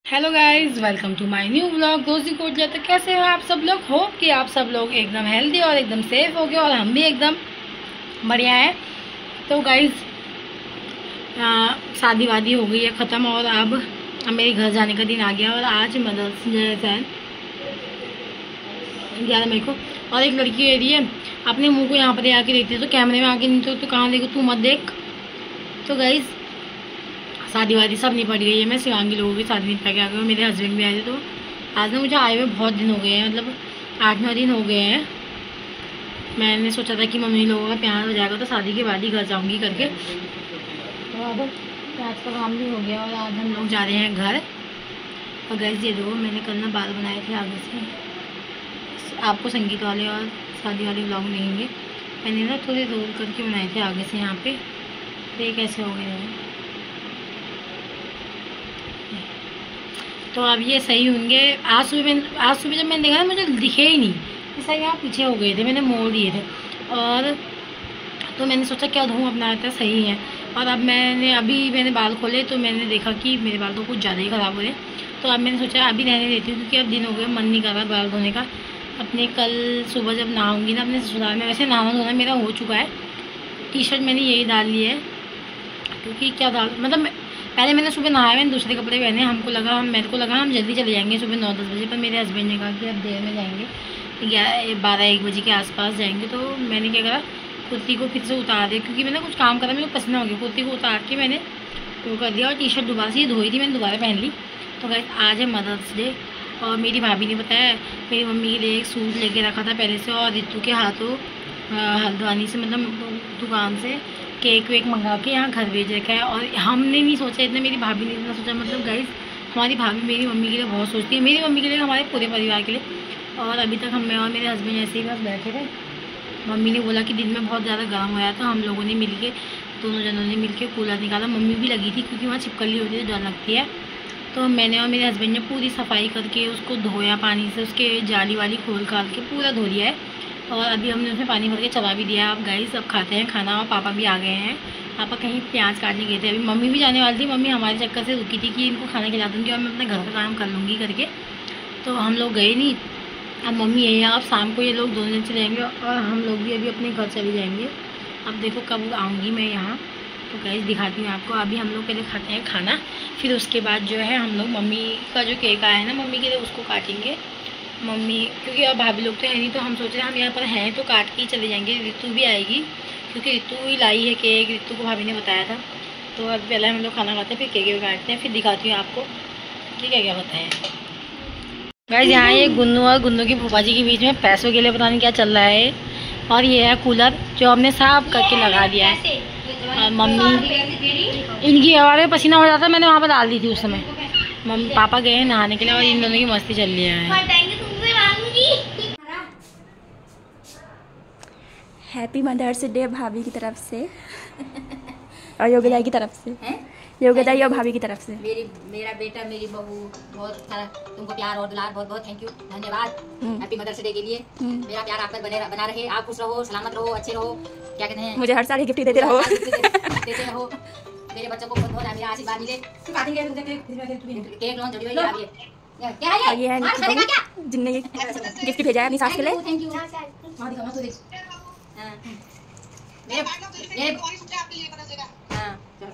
Hello guys, welcome to my new vlog. दोस्ती कोट जाते कैसे हो आप सब लोग? होप कि आप सब लोग एकदम हेल्दी और एकदम सेफ हो गए और हम भी एकदम बढ़िया है। तो गाइस, शादी वादी हो गई है ख़त्म और अब मेरे घर जाने का दिन आ गया। और आज मदर्स डे है 11 मई को। और एक लड़की कह रही है अपने मुँह को यहाँ पर आके देखती है, तो कैमरे में आके नहीं तो कहाँ देखो, तू मत देख। तो गाइस, शादी वादी सब निपट गई है। मैं शिवांगी लोगों की शादी निपटा के आ गई, मेरे हस्बैंड भी आए थे। तो आज ना मुझे आए हुए बहुत दिन हो गए हैं, मतलब 8-9 दिन हो गए हैं। मैंने सोचा था कि मम्मी लोगों का प्यार हो जाएगा तो शादी के बाद ही घर जाऊंगी करके। तो अब आज का काम भी हो गया और आज हम लोग जा रहे हैं घर। और गैस ये दो, मैंने कल ना बाल बनाए थे आगे से। आपको संगीत वाले और शादी वाले ब्लॉग मिलेंगे। मैंने ना थोड़े रोल करके बनाए थे आगे से यहाँ पे। तो ये कैसे हो गए हैं, तो अब ये सही होंगे। आज सुबह जब मैंने देखा ना, मुझे दिखे ही नहीं, ऐसा यहाँ पीछे हो गए थे, मैंने मोड़ दिए थे। और तो मैंने सोचा क्या धूम अपना आता सही है। और अब मैंने बाल खोले तो मैंने देखा कि मेरे बाल तो कुछ ज़्यादा ही ख़राब हो रहे। तो अब मैंने सोचा अभी रहने देती हूँ, क्योंकि अब दिन हो गए, मन नहीं कर रहा बाल धोने का। अपने कल सुबह जब नहाऊँगी ना अपने ससुराल में, वैसे नहाना धोना मेरा हो चुका है। टी शर्ट मैंने यही डाल ली है, क्योंकि क्या डाल मतलब पहले मैंने सुबह नहाया, मैंने दूसरे कपड़े पहने। मेरे को लगा हम जल्दी चले जाएंगे सुबह 9-10 बजे, पर मेरे हस्बैंड ने कहा कि अब देर में जाएंगे, 12-1 बजे के आसपास जाएंगे। तो मैंने क्या करा, कुर्ती को फिर से उतार दिया, क्योंकि मैंने कुछ काम करा, मेरे को पसीना हो गया। कुर्ती को उतार के मैंने वो कर दिया और टी शर्ट दोबारा से ये धोई थी, मैंने दोबारा पहन ली। तो गाइस, आज है मदर्स डे। और मेरी भाभी ने बताया, मेरी मम्मी के लिए एक सूट लेके रखा था पहले से, और रितु के हाथों हल्द्वानी से, मतलब दुकान से केक वेक मंगा के यहाँ घर भेज रखा है। और हमने नहीं सोचा इतना, मेरी भाभी ने इतना सोचा। मतलब गाइस, हमारी भाभी मेरी मम्मी के लिए बहुत सोचती है, मेरी मम्मी के लिए, हमारे पूरे परिवार के लिए। और अभी तक मैं और मेरे हस्बैंड ऐसे ही बस बैठे थे। मम्मी ने बोला कि दिन में बहुत ज़्यादा गर्म हो रहा था, हम लोगों ने मिलके, दोनों जनों ने मिलके कूलर निकाला। मम्मी भी लगी थी, क्योंकि वहाँ छिपकली होती है, डर लगती है। तो मैंने और मेरे हस्बैंड ने पूरी सफाई करके उसको धोया पानी से, उसके जाली वाली खोल खाल के पूरा धो लिया है। और अभी हमने उसमें पानी भर के चला भी दिया। अब गाइस, अब खाते हैं खाना। और पापा भी आ गए हैं। पापा कहीं प्याज काटने गए थे, अभी मम्मी भी जाने वाली थी। मम्मी हमारे चक्कर से रुकी थी कि इनको खाना खिला दूँगी और मैं अपने घर का काम कर लूँगी करके। तो हम लोग गए नहीं। अब मम्मी यही है, अब शाम को ये लोग दोनों जन चले जाएंगे और हम लोग भी अभी अपने घर चले जाएंगे। अब देखो कब आऊँगी मैं यहाँ, तो गाइस दिखाती हूँ आपको। अभी हम लोग पहले खाते हैं खाना, फिर उसके बाद जो है हम लोग मम्मी का जो केक आया है ना मम्मी के लिए, उसको काटेंगे। मम्मी, क्योंकि अब भाभी लोग तो है नहीं, तो हम सोच रहे हैं हम यहाँ पर हैं तो काट के ही चले जाएंगे। रितु भी आएगी, क्योंकि रितु ही लाई है केक, रितु को भाभी ने बताया था। तो अब पहले हम लोग खाना खाते हैं, फिर केक काटते हैं, फिर दिखाती हूँ आपको कि क्या क्या होता है। गाइस, यहाँ ये गुन्नू और गुन्नू की फूफा जी के बीच में पैसों के लिए पता नहीं क्या चल रहा है। और ये है कूलर जो हमने साफ करके लगा दिया है। और मम्मी, इनकी हवा में पसीना हो जाता है, मैंने वहाँ पर डाल दी थी उस समय। मम्मी पापा गए हैं नहाने के लिए और इन दोनों की मस्ती चल रही है। हैप्पी मदर्स डे भाभी की तरफ से और योगदाई की तरफ से, योगदाई और भाभी की तरफ से। मेरा बेटा, मेरी बहू, बहुत सारा तुमको प्यार और दुलार, बहुत बहुत थैंक यू, धन्यवाद हैप्पी मदर्स डे के लिए। मेरा प्यार आप पर बना रहे, आप खुश रहो, सलामत रहो, अच्छे रहो, क्या कहते हैं, मुझे हर साल गिफ्ट देते रहो, देते रहो। मेरे बच्चों को बहुत बहुत मेरा आशीर्वाद मिले। केक लॉन्च जल्दी आ रही है। क्या है ये है जिनने ये गिफ्ट भेजा है अपनी सास के लिए। Thank you.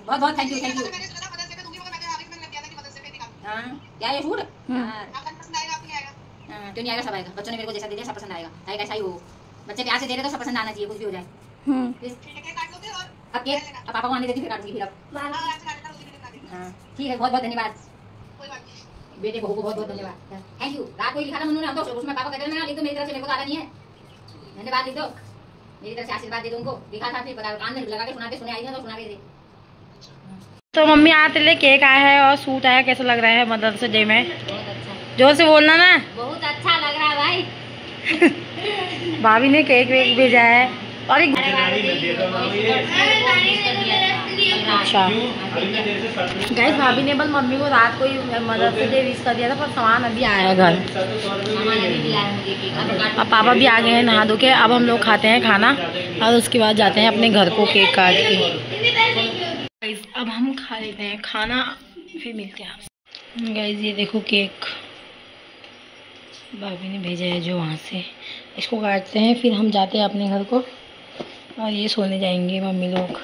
बहुत बहुत थैंक यू। क्या ये फूड क्यों नहीं आएगा? सब आएगा। बच्चों ने मेरे को जैसा दे दिया सब पसंद आएगा। चाहे कैसा ही हो, बच्चे प्यार से दे रहे तो सब पसंद आना चाहिए, कुछ भी हो जाए। अब केक अब पापा को आने देती, फिर काटूंगी फिर। अब ठीक है, बहुत बहुत धन्यवाद बेटे, बहू को बहुत बहुत धन्यवाद, थैंक यू। रात को ही लिखा था उन्होंने, हम तो उसमें पापा कहते हैं लिख दो, मेरी तरफ से मेरे को आना नहीं है, धन्यवाद लिख दो, मेरी तरफ से आशीर्वाद दे दो उनको। लिखा था, फिर बता कान में लगा के सुना के सुने आई ना, तो सुना के दे। तो मम्मी आज तेरे लिए केक आया है और सूट आया, कैसा लग रहा है मदर्स डे में? बहुत अच्छा, जोर से बोलना ना। बहुत अच्छा लग रहा है भाई। भाभी ने केक वेक भेजा है और एक अच्छा गाइस, भाभी ने बस मम्मी को रात को ही मदर्स डे विश कर दिया था, पर सामान अभी आया है घर। अब पापा भी आ गए हैं नहा धो के। अब हम लोग खाते हैं खाना और उसके बाद जाते हैं अपने घर को केक काट के। गाइस, अब हम खा लेते हैं खाना, फिर मिलते हैं आपसे। गाइस ये देखो केक भाभी ने भेजा है जो वहाँ से। इसको काटते हैं फिर हम जाते हैं अपने घर को और ये सोने जाएंगे मम्मी लोग।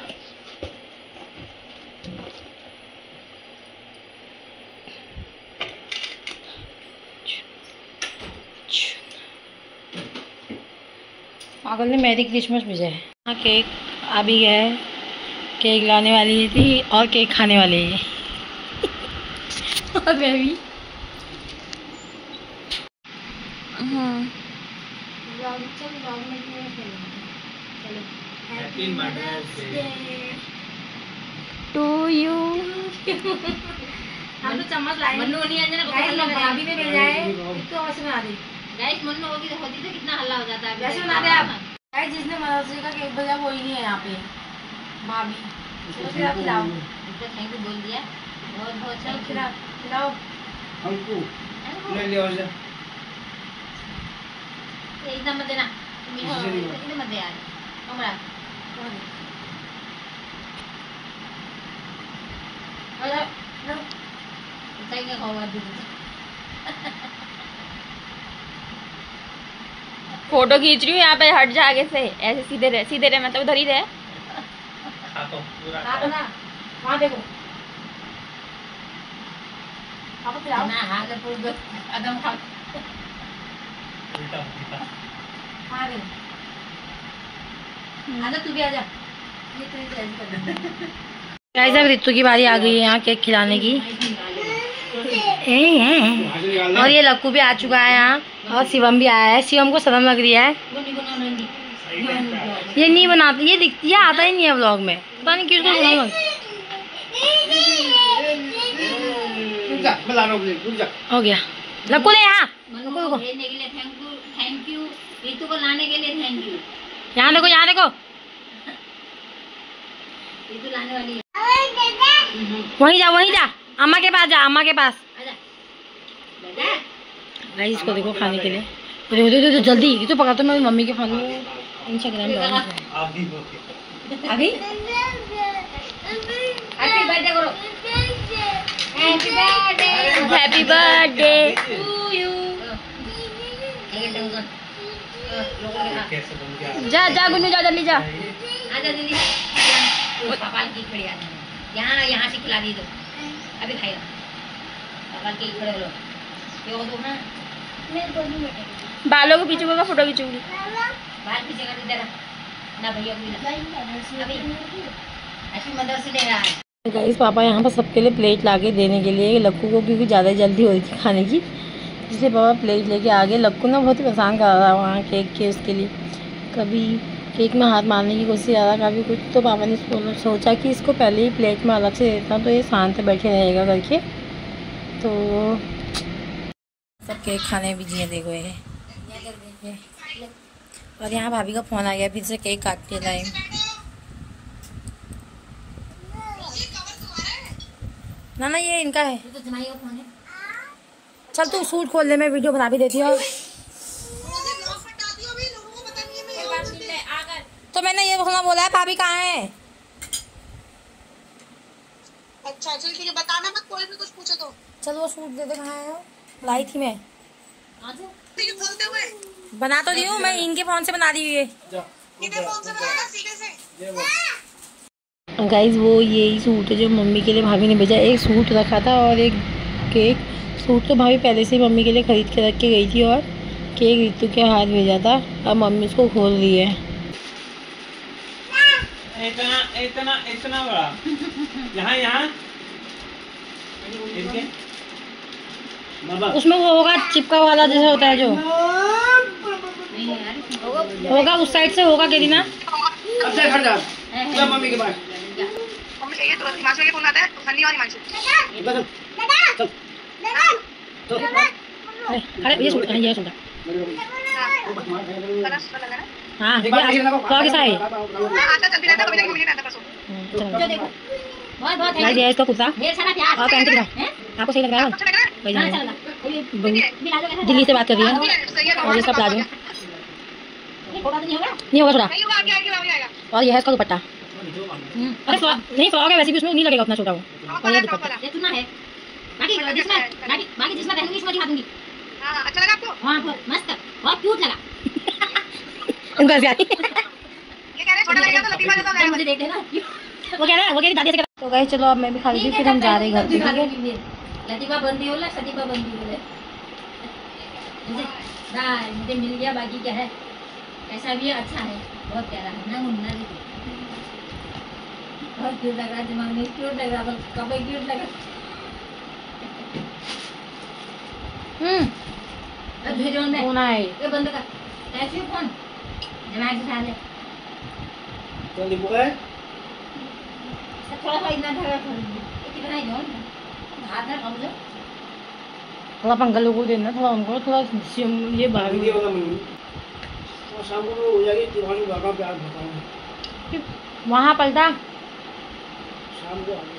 पागल ने मैरी क्रिसमस भेजा है। हाँ केक आ भी गया है। केक लाने वाली थी और केक खाने वाले है और मैं भी। Happy mother's day to you. हम तो चम्मच लाए। मन्नू नहीं अंजना को गाइस हल्ला भाभी ने भेजा है इसको वैसे बना दे। गाइस मन्नू होगी तो होती तो कितना हल्ला हो जाता है। वैसे बना दे आप। गाइस जिसने मदर्स डे का केक भेजा वो ही नहीं है यहाँ पे भाभी। चलो फिर आप खिलाओ। तो थैंक यू बोल दिया। बहुत बहुत चलो खिलाओ खिलाओ। हमको ले ले और जा एकदम मत देना। एकदम मत दे यार कमरा। हेलो बताएंगे खाओ दीदी। फोटो खींच रही हूँ यहाँ पे, हट जा आगे से, ऐसे सीधे रहे मतलब उधर ही रहे। खा पूरा खा ना वहाँ देखो आप खिलाओ ना हाथ में पूरा एकदम खा। उल्टा उल्टा हाँ देखो आजा तू भी आजा। ये तो चेंज कर दे। गाइस अब रितु की बारी आ गई है यहाँ केक खिलाने की। और ये लक्कू भी आ चुका है यहाँ और शिवम भी आया है। शिवम को शर्म लग रही है। ये नहीं बनाते, ये दिखती है, आता ही नहीं है व्लॉग में, पता नहीं क्यों इसको शर्म लग। हो गया लक्कू ले यहाँ। मन्नू को भेजने के लिए थैंक यू। रितु को लाने के लिए थैंक यू। यहाँ देखो यहाँ देखो रितु लाने वाली है। वहीं जा अम्मा के पास जा, अम्मा के पास। आजा गाइस इसको देखो खाने के लिए। दे जल्दी, ये तो पका तो मैं मम्मी के खा लूँ। इंस्टाग्राम आदि होके आ गई। हैप्पी बर्थडे करो। Happy birthday happy birthday to you. कैसे बन गया जा जा गुन्नू जा जल्दी जा। आजा दीदी। पापा की खड़ी आ यहाँ से खिला दी दो। अभी खाएगा पापा की खड़े हो लो। ये दो ना मैं बोल दूँ बेटे। बालों को पीछे का फोटो खींचूंगी। बाल पीछे कर दे ना भैया अभी ऐसी मदर से ले रहा है। गाइस पापा यहाँ पर सबके लिए प्लेट लाके देने के लिए लक्कू को, क्योंकि ज़्यादा जल्दी हो रही थी खाने की, इसलिए पापा प्लेट लेके आ गए। लक्कू ना बहुत ही परेशान कर रहा था वहाँ केक के उसके लिए, कभी केक में हाथ मारने की कोशिश ज़्यादा कभी कुछ। तो पापा ने सोचा कि इसको पहले ही प्लेट में अलग से देता तो ये शांत बैठे रहेगा करके। तो सब केक खाने भी जिए देखो ये। और यहाँ भाभी का फ़ोन आ गया फिर से केक काटते टाइम। ना ये इनका है। तो तुम्हारी का फोन है। चल तू सूट खोल ले, मैं वीडियो बना भी देती हूँ। तो मैंने ये बोला है भाभी कहाँ है। अच्छा चल ठीक है, बताना मत, कोई भी कुछ पूछे तो। चल वो सूट दे दे, कहाँ है लाई थी मैं। ये खोलते हुए बना तो दी हूँ मैं, इनके फोन से बना दी हुई है। इधर फोन से बनाना सीधे से। गाइज वो यही सूट है जो मम्मी के लिए भाभी ने भेजा। एक सूट रखा था और एक केक। सूट तो भाभी पहले से ही मम्मी के लिए खरीद के रख के गई थी और केक रितु के हाथ भेजा था। अब मम्मी उसको खोल रही है। इतना इतना इतना बड़ा यहाँ उसमें वो होगा चिपका वाला जैसा होता है जो होगा, उस साइड से होगा केरीना। मम्मी के पास मम्मी चाहिए तो हिमांशु के फोन आता है, सन्नी और हिमांशु। अरे ये सूट, ये सूट हाँ कैसा है। आता जल्दी रहता, कभी नहीं आता परसों। बहुत बहुत लाइक दिया इसका कुर्ता ढेर सारा प्यार। और पैंट दिखा, आपको सही लग रहा है। अच्छा लग रहा है? वही हाँ, जाना चल है। लगा। दिल्ली से बात कर रही है सही है, और इसका प्लाजो होगा तो नहीं होगा। नहीं होगा छोटा। नहीं होगा, आगे आगे आगे आएगा। और यह है इसका दुपट्टा। अरे नहीं फ्रॉक है वैसे भी, उसमें नहीं लगेगा उतना छोटा वो। और ये दुपट्टा ये सुना है बाकी जिसमें पहनूंगी इसमें दिखा दूंगी। हाँ, अच्छा लगा आपको? हाँ मस्त, बहुत क्यूट लगा। ये कह रहे छोटा लगेगा तो लतीफा जैसा लगेगा। मुझे देख लेना। वो कह रहा है वो कह रही दादी से। तो गाइस चलो अब मैं भी खा लीजिए, फिर हम जा रहे हैं घर पे, ठीक है। लतीफा बंदी होला, सतीफा बंदी होले। मुझे मिल गया, बाकी क्या है, ऐसा भी है, अच्छा है, बहुत प्यारा है ना मुन्ना भी। बहुत क्यूट लग रहा है, दिमाग में क्यूट लग रहा है, कपड़े क्यूट लग रहा है। भेजो मैं फोन आए, ये बंद कर, कैसे फोन दिमाग से डाले। कौन दीपू है? थोड़ा सा इतना धरा कितना ही दो हाथ में कम जो थोड़ा पंखा लोगों को देना, थोड़ा उनको थोड़ा ये बाहर दीदी होगा मम्मी। और शाम को हो जाएगी दीवानी बाबा प्यार बताऊँ। वहाँ पलटा शाम को आगे।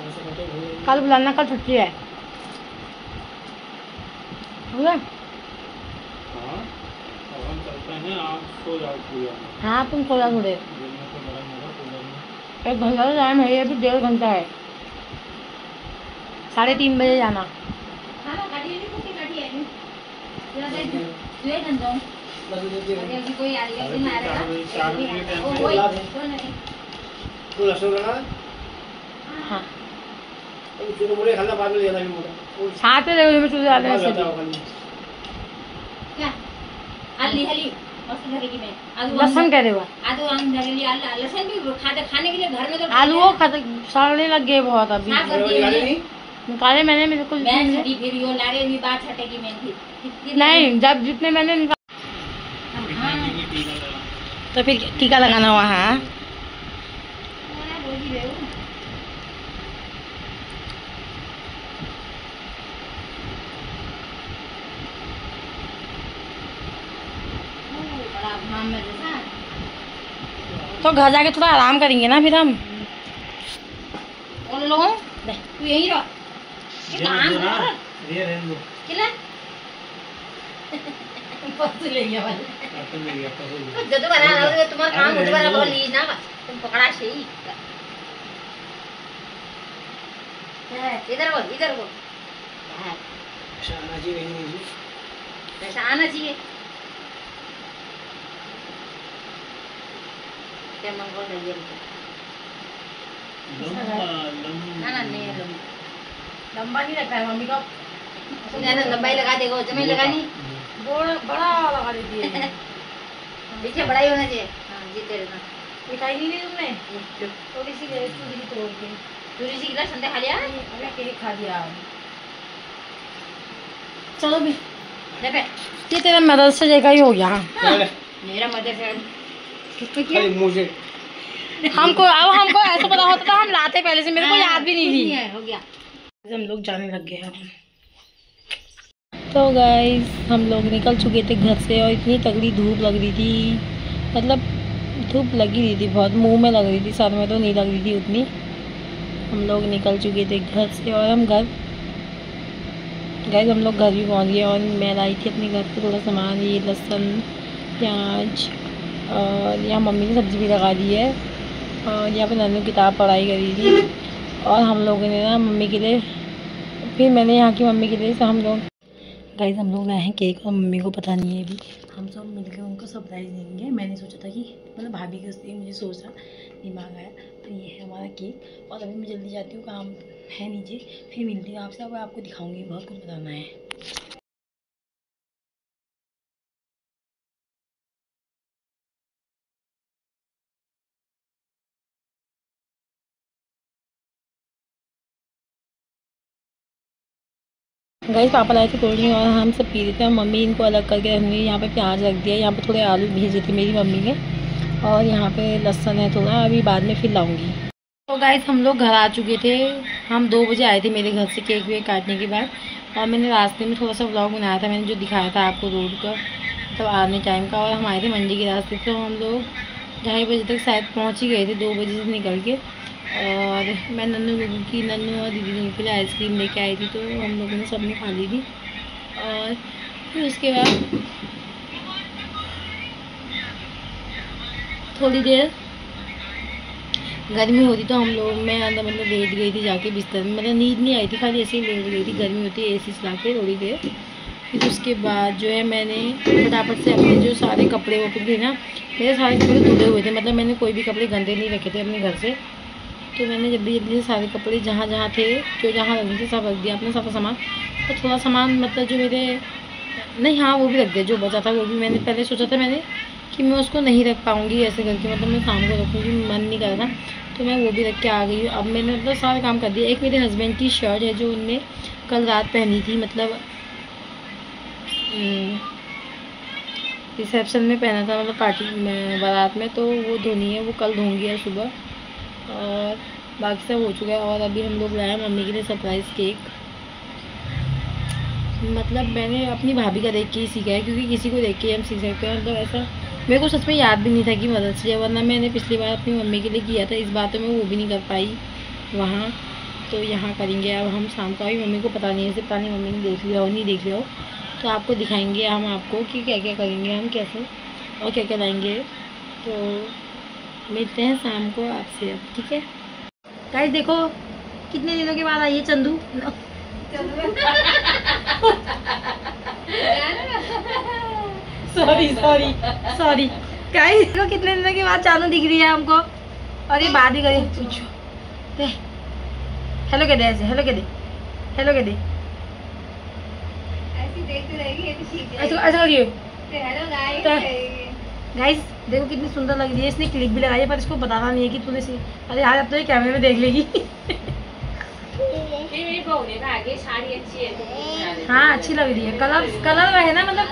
ऐसे बैठे हुए। कल बुलाना, कल छुट्टी है। हो गया? हाँ, अब हम चलते हैं, आप सो जाओ पूरा। हाँ तुम सो जाओ थोड़े, दिन में तो गरम होगा, कूलर में। 1 घंटा का टाइम है, ये भी 1.5 घंटा है। 3:30 बजे जाना। खाना काटी नहीं, कुछ काटी है नहीं जरा दे ले गन जाओ। अरे कोई आ गया, दिन आ रहा है 4 बजे के टाइम ओ पे वही बुला कौन है? तो लहसुन बना। हाँ तो मुझे खाना बाद में ले जाना मोटा। 7 बजे में चूल्हे डाले हैं। क्या हल्दी हली मस्त लगेगी। मैं आलू लहसुन कह रहे हो? आलू हम डगली लहसुन भी खाने के लिए घर में तो आलू वो सड़ने लग गए बहुत अभी। साफ कर दिए मैंने। निकाले मैंने, बिल्कुल मैं छठी फिर यो लारे भी बात हटेगी मैं थी नहीं, जब जितने मैंने निकाले तो फिर टीका लगाना वहाँ। तो घर जाके थोड़ा आराम करेंगे ना फिर हम। और लोगों तू यही रहो किला पत्तू ले गया वाला जो तो बना रहा तुम्हारा काम मुझे वाला बहुत लीज ना तुम पकड़ा सही इधर वो पैसा आना चाहिए। क्या मंगवा दे ना नहीं लंबा नहीं लगता है मम्मी का, ज्यादा लंबाई लगा देगो जमीन लगानी बड़ा लगा देती है। पीछे बड़ा ही होना चाहिए। हाँ जीते रहना। मिठाई नहीं ली तुमने? थोड़ी सी तोड़ के चूरी सी गिलास संडे खा लिया। अरे केक खा दिया। चलो भी ये तेरा मदरसे जगह ही हो गया। मेरा मदरसा हमको ऐसा पता होता था हम लाते पहले से, मेरे को याद भी नहीं थी। हो गया हम लोग जाने लग गए हैं। तो गाइस हम लोग निकल चुके थे घर से और इतनी तगड़ी धूप लग रही थी, मतलब धूप लगी रही थी बहुत, मुंह में लग रही थी, सर में तो नहीं लग रही थी उतनी। हम लोग निकल चुके थे घर से और हम घर भी पहुंच गए। और मैं लाई थी अपने घर से थोड़ा सामान, ये लहसुन प्याज, और यहाँ मम्मी ने सब्ज़ी भी लगा दी है। और यहाँ पे नन्नू किताब पढ़ाई करी थी। और हम लोगों ने ना मम्मी के लिए, फिर मैंने यहाँ की मम्मी के लिए हम लोग गाइस हम लोग लाए हैं केक, और मम्मी को पता नहीं है अभी। हम सब मिलकर उनको सरप्राइज़ देंगे। मैंने सोचा था कि मतलब भाभी के उससे मुझे सोचा दिमाग आया, तो ये है हमारा केक। और अभी मैं जल्दी जाती हूँ, काम है नीचे, फिर मिलती हूँ आपसे। अब आपको दिखाऊँगी, बहुत कुछ बताना है। गाइस पापा लाए थे कोल्ड ड्रिंक और हम सब पी रहे थे। मम्मी इनको अलग करके रखनी है। यहाँ पे प्याज रख दिया, यहाँ पे थोड़े आलू भेजे थे मेरी मम्मी ने, और यहाँ पे लहसुन है थोड़ा, अभी बाद में फिर लाऊंगी। तो गाइस हम लोग घर आ चुके थे। हम 2 बजे आए थे मेरे घर से केक वेक काटने के बाद। और मैंने रास्ते में थोड़ा सा व्लॉग बनाया था, मैंने जो दिखाया था आपको रोड का, मतलब आने टाइम का। और हम आए थे मंडी के रास्ते, तो हम लोग 2:30 बजे तक शायद पहुँच ही गए थे, 2 बजे से निकल के। और मैं नन्नू और दीदी लोगों के लिए आइसक्रीम लेके आई थी, तो हम लोगों ने सबने खा ली थी। और फिर उसके बाद थोड़ी देर गर्मी होती तो हम लोग मैं अंदर मतलब लेट गई थी जाके बिस्तर में, मतलब नींद नहीं आई थी, खाली ऐसे ही लेट गई थी। गर्मी होती है AC चला के थोड़ी देर। फिर उसके बाद जो है मैंने फटाफट से अपने जो सारे कपड़े वपड़े थे ना, मेरे सारे कपड़े धुले हुए थे, मतलब मैंने कोई भी कपड़े गंदे नहीं रखे थे अपने घर से। तो मैंने जल्दी जल्दी से सारे कपड़े जहाँ जहाँ थे, जो जहाँ रखने थे सब रख दिया अपना सारा सामान। तो थोड़ा सामान मतलब जो मेरे नहीं, हाँ वो भी रख दिया, जो बचा था वो भी। मैंने पहले सोचा था मैंने कि मैं उसको नहीं रख पाऊँगी ऐसे करके, मतलब मैं शाम को रखूँगी, मन नहीं कर रहा, तो मैं वो भी रख के आ गई। अब मैंने मतलब सारा काम कर दिया। एक मेरे हस्बैंड की शर्ट है जो उनने कल रात पहनी थी, मतलब रिसेप्शन में पहना था, मतलब पार्टी में बारात में, तो वो धोनी है, वो कल धोंगी यार सुबह। और बाकी सब हो चुका है। और अभी हम लोग लाए मम्मी के लिए सरप्राइज़ केक। मतलब मैंने अपनी भाभी का देख के ही सीखा है, क्योंकि किसी को देख के हम सीख सकते हैं। मतलब ऐसा मेरे को सच में याद भी नहीं था कि मदर्स डे, वरना मैंने पिछली बार अपनी मम्मी के लिए किया था। इस बार तो मैं वो भी नहीं कर पाई वहाँ, तो यहाँ करेंगे अब हम शाम को। अभी मम्मी को पता नहीं है, पता नहीं मम्मी ने देख लिया हो नहीं देख लिया हो, तो आपको दिखाएंगे हम आपको कि क्या क्या करेंगे हम, कैसे और क्या क्या लाएंगे। तो मिलते हैं शाम को आपसे अब, ठीक है गाइस। देखो कितने दिनों के बाद आई है चंदू। सॉरी गाइस, देखो कितने दिनों के बाद चांदू दिख रही है हमको। और ये बात ही करें, पूछो हेलो कह दे, ऐसे हेलो कह दे, हेलो कह दे, ऐसा करिए। गाइस देखो कितनी सुंदर लग रही है। इसने क्लिप भी लगाई है, पर इसको बताना नहीं है कि तूने सी। अरे यार अब तो ये कैमरे में देख लेगी। हाँ अच्छी लग रही है, कलर है ना, मतलब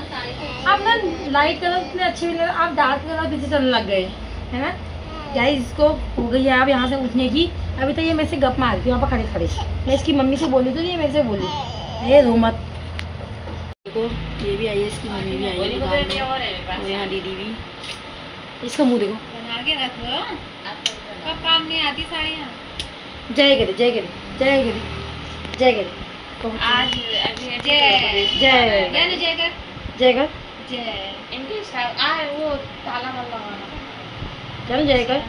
अब ना लाइट कलर इतने अच्छे भी लग, आप डार्क कलर पीछे चलने लग गए है ना। गाइस इसको हो गई है अब यहाँ से उठने की। अभी तो ये मेरे से गप मारती है वहाँ पर खड़े खड़े। मैं इसकी मम्मी से बोली तो नहीं, मेरे से बोली ये रो मत। देखो ये भी आई है, इसकी मम्मी भी आई है दुकान में, और यहाँ दीदी भी। इसका मुँह देखो, जय करे जय करे जय करे जय करे, जय कर चलो जय कर।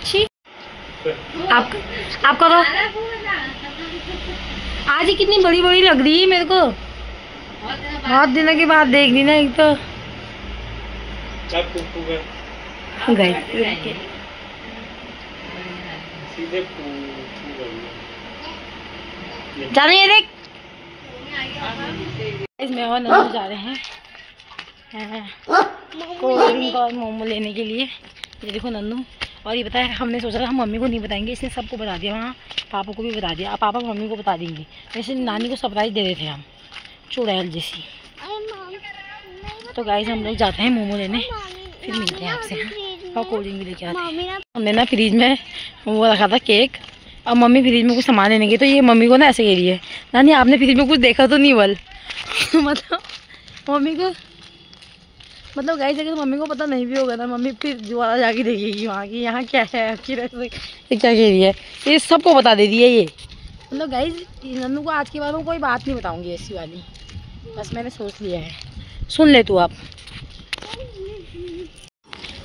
ठीक आप करो। आज ही कितनी बड़ी बड़ी लग रही है मेरे को, बहुत दिनों के बाद देख ली ना। एक तो गए जाने ये देख, इसमें और नन्नू जा रहे हैं कोल्ड ड्रिंक और मोमो लेने के लिए। ये देखो नन्नू। और ये बताया, हमने सोचा था हम मम्मी को नहीं बताएंगे, इसने सबको बता दिया, वहाँ पापा को भी बता दिया। अब पापा मम्मी को बता देंगे। वैसे नानी को सरप्राइज दे रहे थे हम, चुड़ैल जैसी। तो गाइस हम लोग जाते हैं मोमो लेने, फिर मिलते हैं आपसे। और कोल्ड ड्रिंक भी लेके आते हैं। हमने ना फ्रिज में वो रखा था केक, अब मम्मी फ्रिज में कुछ सामान लेने गई, तो ये मम्मी को ना ऐसे कह रही है, नानी आपने फ्रिज में कुछ देखा तो नहीं बल। मतलब मम्मी को, मतलब गाइस अगर मम्मी को पता नहीं भी होगा ना, मम्मी फिर दोबारा जाके देखेगी वहाँ की यहाँ क्या है आपकी, ये क्या कह रही है, ये सबको बता दे रही है ये। मतलब गाइस नन्नू को आज के बाद मैं कोई बात नहीं बताऊँगी ऐसी वाली, बस मैंने सोच लिया है। सुन ले तू आप।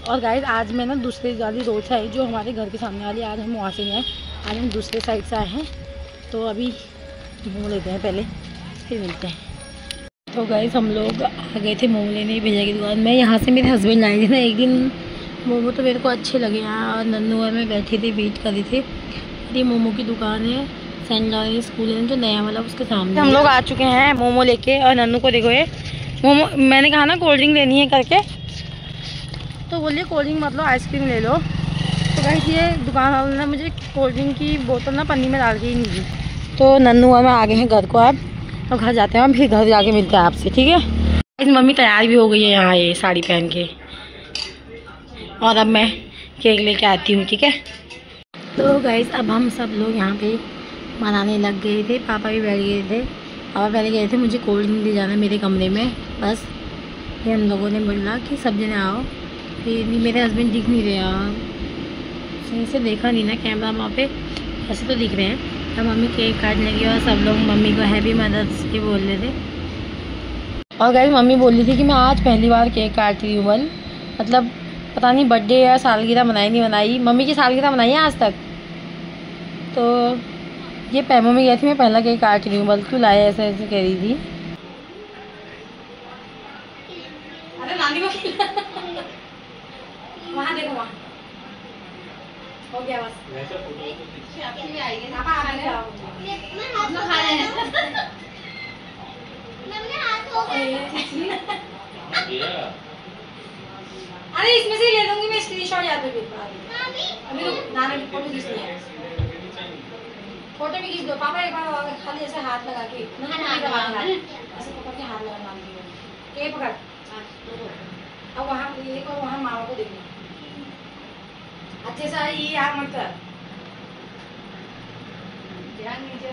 और गाइस आज मैं ना दूसरी वाली रोड से आई, जो हमारे घर के सामने वाली, आज हम वहाँ से नहीं आए, आज हम दूसरे साइड से आए हैं। तो अभी मोमो लेते हैं पहले, फिर मिलते हैं। तो गाइस हम लोग आ गए थे मोमो लेने भैया की दुकान में। यहाँ से मेरे हस्बैंड लाए थे ना एक दिन मोमो, तो मेरे को अच्छे लगे यहाँ। और नन्नू और मैं बैठे थे, वेट कर रहे थे। ये मोमो की दुकान है, सेंट लॉरेंस स्कूल है जो नया वाला, उसके सामने हम लोग आ चुके हैं मोमो लेके। और नन्नू को देखो ये मोमो, मैंने कहा ना कोल्ड ड्रिंक लेनी है करके, तो बोलिए कोल्ड ड्रिंक मतलब आइसक्रीम ले लो। तो गाइस ये दुकान वाले ने मुझे कोल्ड ड्रिंक की बोतल ना पन्नी में डाल के ही नहीं दी। तो नन्नू और मैं आ गए हैं घर को। अब तो घर जाते हैं हम, फिर घर जाके मिलते हैं आपसे, ठीक है। इस मम्मी तैयार भी हो गई है यहाँ, ये साड़ी पहन के। और अब मैं केक लेके आती हूँ, ठीक है। तो गाइस अब हम सब लोग यहाँ पे मनाने लग गए थे। पापा भी बैठ गए थे, पापा पहले गए थे मुझे कोल्ड ड्रिंक ले जाना मेरे कमरे में, बस। फिर हम लोगों ने बोला कि सब जने आओ। फिर मेरे हस्बैंड दिख नहीं रहे यार, सही से देखा नहीं ना कैमरा वहाँ पे, ऐसे तो दिख रहे हैं। तो मम्मी केक काटने लगी और सब लोग मम्मी को हैप्पी मदर्स डे बोल रहे थे। और गाइस मम्मी बोल रही थी कि मैं आज पहली बार केक काट रही हूँ, मतलब पता नहीं बर्थडे या सालगिरह मनाई नहीं मनाई। मम्मी की सालगिरह मनाई है आज तक। तो ये पैमो में गई थी, मैं पहला केक काट रही हूँ, बल्कि लाए ऐसे ऐसे कह रही थी। अरे नानी को वहाँ देखो, वहाँ हो गया बस। अरे इसमें से ले लूंगी मैं स्क्रीनशॉट याद अभी तो नाना की फोटो खींचनी है। फोटो भी खींच दो पापा एक बार, खाली ऐसे हाथ लगा के ऐसे पकड़ के हाथ लगा नानी के पकड़। अब वहाँ ये को वहाँ मामा को देखना अच्छे से। ये यार मत कर ध्यान नीचे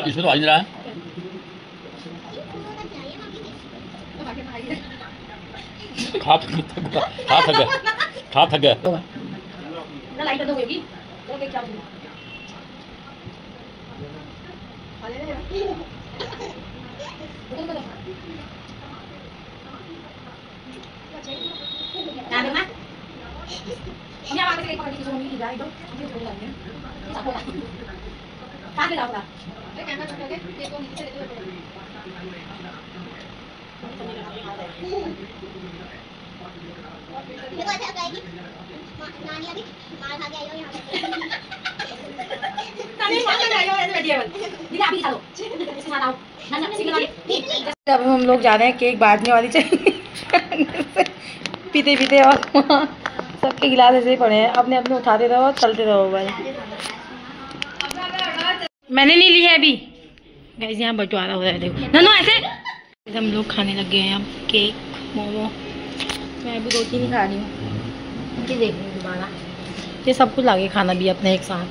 इसमें तो आ नहीं रहा है। खा थक गया। लाइट बंद होगी तो क्या अब हम लोग जा रहे हैं केक बांटने वाली चाहिए पीते पीते, और सबके गिलास ऐसे ही पड़े हैं, अपने अपने उठाते रहो और चलते रहो भाई। मैंने नहीं ली है अभी गाइस, यहाँ बंटवारा हो रहा है देखो नन्नू ऐसे। हम लोग खाने लग गए हैं अब केक मोमो। मैं अभी रोटी नहीं खा रही हूँ, ये देख रही हूँ दोबारा। ये सब कुछ लागे खाना भी अपने एक साथ,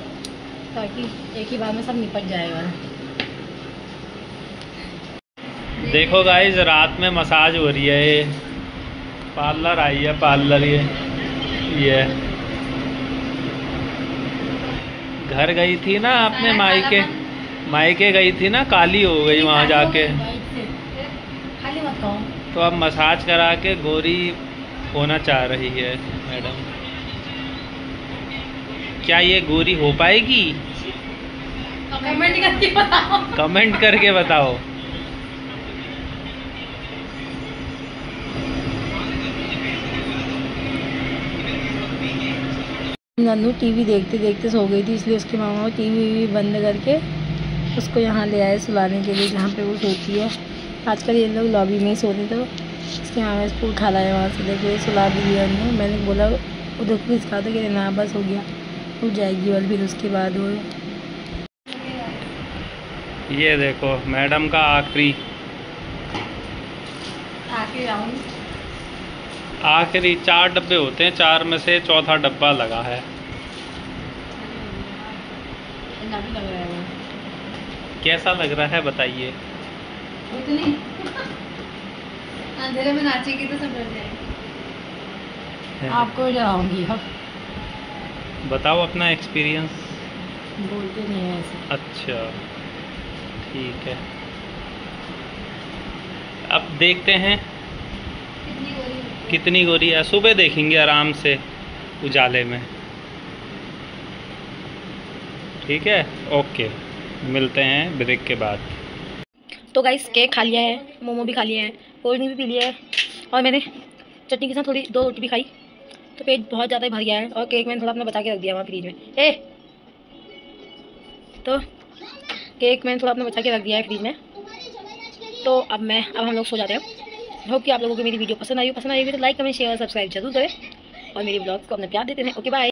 ताकि एक ही बार में सब निपट जाएगा। देखो गाइस, रात में मसाज हो रही है। ये पार्लर आई है, पार्लर ये घर गई थी ना अपने मायके गई थी ना, काली हो गई वहाँ जाके, तो अब मसाज करा के गोरी होना चाह रही है मैडम। क्या ये गोरी हो पाएगी? कमेंट करके बताओ। नन्नू टीवी देखते देखते सो गई थी, इसलिए उसके मामा टीवी बंद करके उसको यहाँ ले आए सुलाने के लिए, जहाँ पे वो सोती है। आजकल ये लोग लॉबी में ही सोते, तो उसके मामा स्कूल खा लाए वहाँ से लेके सुला भी दिया उन्होंने। मैंने बोला उधर को इसका था कि ना बस हो गया, उठ जाएगी और फिर उसके बाद वो। ये देखो मैडम का आखिरी राउंड, आखिरी 4 डब्बे होते हैं, 4 में से चौथा डब्बा लगा है। कैसा लग रहा है बताइए? अंधेरे में नाचेगी तो सब डर जाएंगे। आपको जाऊंगी अब, बताओ अपना एक्सपीरियंस। बोलते नहीं है ऐसे। अच्छा ठीक है, अब देखते हैं कितनी गोरी है। सुबह देखेंगे आराम से उजाले में। ठीक है, ओके, मिलते हैं ब्रेक के बाद। तो गाइस केक खा लिया है, मोमो भी खा लिया है, कोल्ड ड्रिंक भी पी लिया है, और मैंने चटनी के साथ थोड़ी 2 रोटी भी खाई, तो पेट बहुत ज़्यादा भर गया है। और केक मैंने थोड़ा अपना बचा के रख दिया वहाँ फ्रिज में। तो केक मैंने थोड़ा अपना बचा के रख दिया है फ्रिज में। तो अब हम लोग सो जाते हैं। होप कि आप लोगों को मेरी वीडियो पसंद आई होगी तो लाइक कमेंट शेयर और सब्सक्राइब जरूर करें, और मेरी ब्लॉग्स को अपना प्यार देते हैं। Okay bye.